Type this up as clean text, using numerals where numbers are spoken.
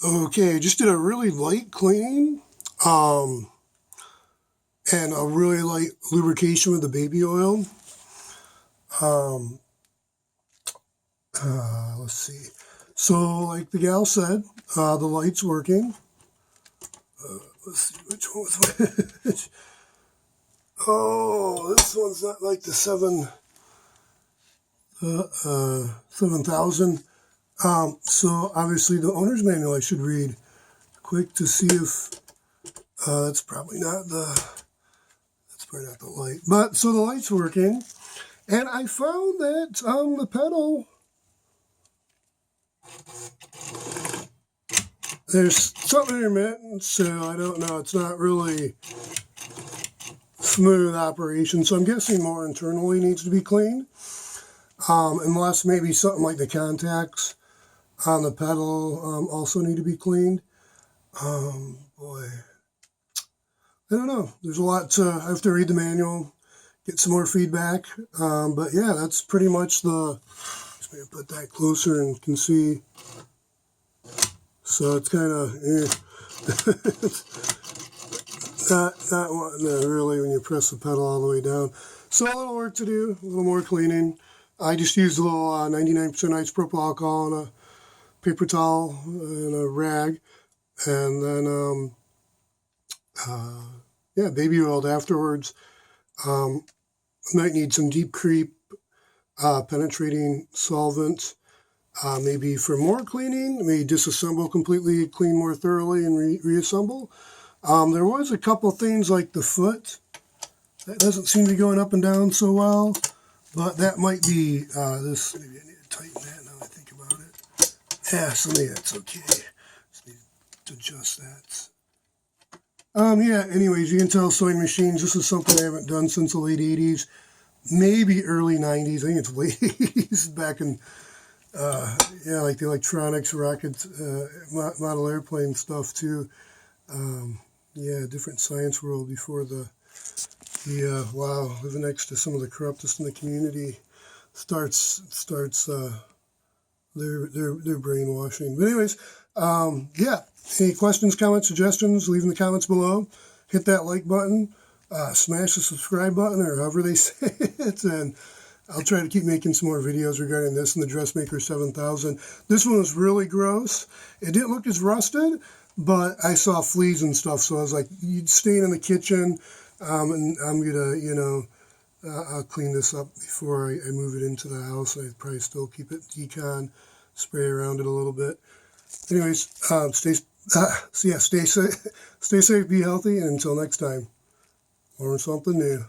Okay, just did a really light cleaning, and a really light lubrication with the baby oil. Let's see. So, like the gal said, the light's working. Let's see which one was which. Oh, this one's not like the 7000. So obviously the owner's manual I should read quick to see if that's probably not the light. But so the light's working, and I found that the pedal, there's something intermittent, so I don't know. It's not really smooth operation, so I'm guessing more internally needs to be cleaned, unless maybe something like the contacts on the pedal also need to be cleaned. Boy, I don't know. There's a lot to, I have to read the manual, get some more feedback. But yeah, that's pretty much just maybe put that closer and can see. So it's kind of, not wanting to really when you press the pedal all the way down. So a little work to do, a little more cleaning. I just used a little 99% isopropyl alcohol and a paper towel and a rag. And then, yeah, baby oiled afterwards. Might need some deep creep penetrating solvent, maybe for more cleaning, maybe disassemble completely, clean more thoroughly, and reassemble. There was a couple things like the foot that doesn't seem to be going up and down so well, but that might be this. Maybe I need to tighten that now I think about it. Yeah, so maybe that's okay. Just need to adjust that. Yeah, anyways, you can tell sewing machines, this is something I haven't done since the late 80s, maybe early 90s. I think it's late 80s, back in, yeah, like the electronics, rockets, model airplane stuff too. Yeah, different science world before wow, living next to some of the corruptest in the community starts their brainwashing. But anyways, yeah, any questions, comments, suggestions, leave in the comments below. Hit that like button, smash the subscribe button, or however they say it, and I'll try to keep making some more videos regarding this and the Dressmaker 7000. This one was really gross. It didn't look as rusted, but I saw fleas and stuff, so I was like, you'd staying in the kitchen, and I'm gonna, I'll clean this up before I move it into the house. I'd probably still keep it decon, spray around it a little bit. Anyways, stay safe, be healthy, and until next time, learn something new.